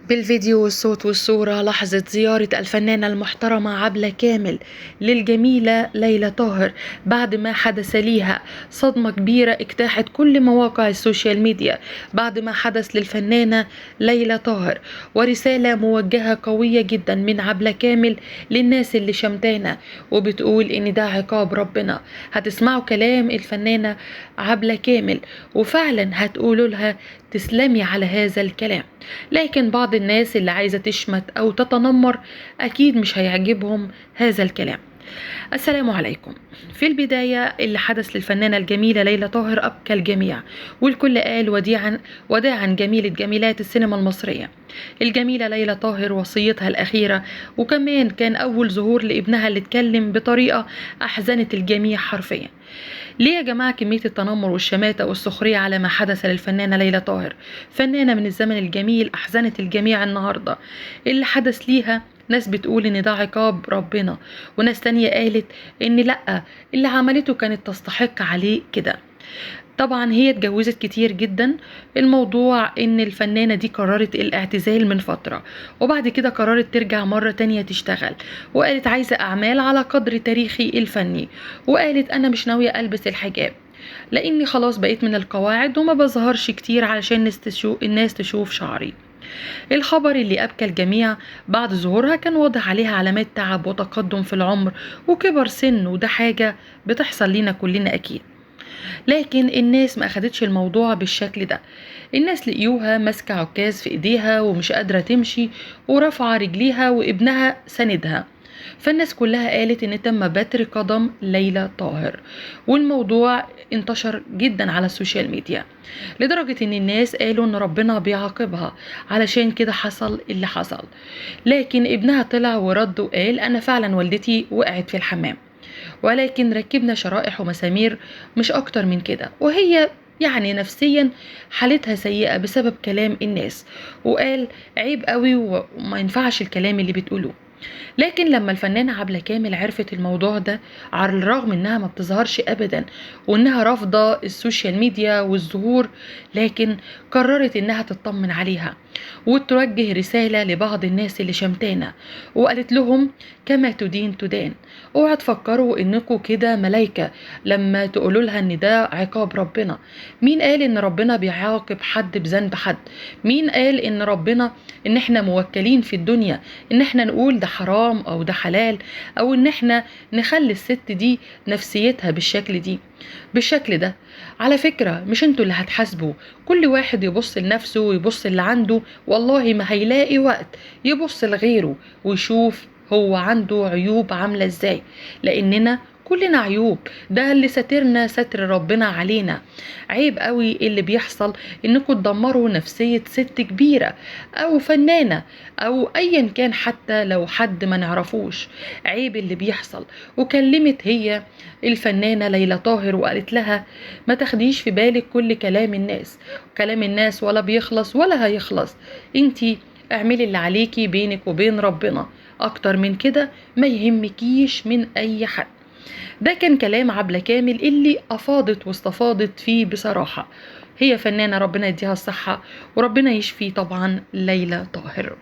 بالفيديو والصوت والصورة لحظة زيارة الفنانة المحترمة عبلة كامل للجميلة ليلى طاهر بعد ما حدث ليها صدمة كبيرة اجتاحت كل مواقع السوشيال ميديا بعد ما حدث للفنانة ليلى طاهر، ورسالة موجهة قوية جدا من عبلة كامل للناس اللي شمتانة وبتقول ان ده عقاب ربنا. هتسمعوا كلام الفنانة عبلة كامل وفعلا هتقولوا لها تسلمي على هذا الكلام، لكن بعض الناس اللي عايزة تشمت أو تتنمر أكيد مش هيعجبهم هذا الكلام. السلام عليكم. في البداية اللي حدث للفنانة الجميلة ليلى طاهر أبكى الجميع، والكل قال وداعا جميلة جميلات السينما المصرية الجميلة ليلى طاهر، وصيتها الأخيرة، وكمان كان أول ظهور لابنها اللي اتكلم بطريقة أحزنت الجميع حرفيا. ليه يا جماعة كمية التنمر والشماتة والسخرية على ما حدث للفنانة ليلى طاهر؟ فنانة من الزمن الجميل أحزنت الجميع النهاردة. اللي حدث ليها ناس بتقول ان ده عقاب ربنا، وناس تانية قالت ان لأ، اللي عملته كانت تستحق عليه كده. طبعا هي اتجوزت كتير جدا. الموضوع ان الفنانة دي قررت الاعتزال من فترة، وبعد كده قررت ترجع مرة تانية تشتغل، وقالت عايزة اعمال على قدر تاريخي الفني، وقالت انا مش ناوية البس الحجاب لاني خلاص بقيت من القواعد وما بظهرش كتير علشان الناس تشوف شعري. الخبر اللي أبكى الجميع بعد ظهورها كان واضح عليها علامات تعب وتقدم في العمر وكبر سن، وده حاجة بتحصل لينا كلنا أكيد. لكن الناس ما أخدتش الموضوع بالشكل ده. الناس لقيوها ماسكة عكاز في إيديها ومش قادرة تمشي ورافعة رجليها وابنها سندها، فالناس كلها قالت ان تم بتر قدم ليلى طاهر، والموضوع انتشر جدا على السوشيال ميديا لدرجة ان الناس قالوا ان ربنا بيعاقبها علشان كده حصل اللي حصل. لكن ابنها طلع ورد وقال انا فعلا والدتي وقعت في الحمام، ولكن ركبنا شرائح ومسامير مش اكتر من كده، وهي يعني نفسيا حالتها سيئة بسبب كلام الناس، وقال عيب قوي وما ينفعش الكلام اللي بتقولوه. لكن لما الفنانة عبلة كامل عرفت الموضوع ده، على الرغم انها ما بتظهرش ابدا وانها رافضة السوشيال ميديا والظهور، لكن قررت انها تطمن عليها وتوجه رسالة لبعض الناس اللي شمتانة، وقالت لهم كما تدين تدان. اوعى تفكروا انكم كده ملايكة لما تقولوا لها ان ده عقاب ربنا. مين قال ان ربنا بيعاقب حد بذنب حد؟ مين قال ان احنا موكلين في الدنيا ان احنا نقول ده حرام او ده حلال، او ان احنا نخلي الست دي نفسيتها بالشكل ده؟ على فكرة مش انتوا اللي هتحاسبوا، كل واحد يبص لنفسه ويبص اللي عنده، والله ما هيلاقي وقت يبص لغيره ويشوف هو عنده عيوب عاملة ازاي، لاننا كلنا عيوب، ده اللي ساترنا ستر ربنا علينا. عيب قوي اللي بيحصل انكم تدمروا نفسية ست كبيرة او فنانة او ايا كان، حتى لو حد ما نعرفوش. عيب اللي بيحصل. وكلمت هي الفنانة ليلى طاهر وقالت لها ما تاخديش في بالك كل كلام الناس، كلام الناس ولا بيخلص ولا هيخلص. انتي اعملي اللي عليكي بينك وبين ربنا، اكتر من كده ما يهمكيش من اي حد. ده كان كلام عبلة كامل اللي أفاضت واستفاضت فيه بصراحة. هي فنانة ربنا يديها الصحة وربنا يشفي طبعا ليلى طاهر.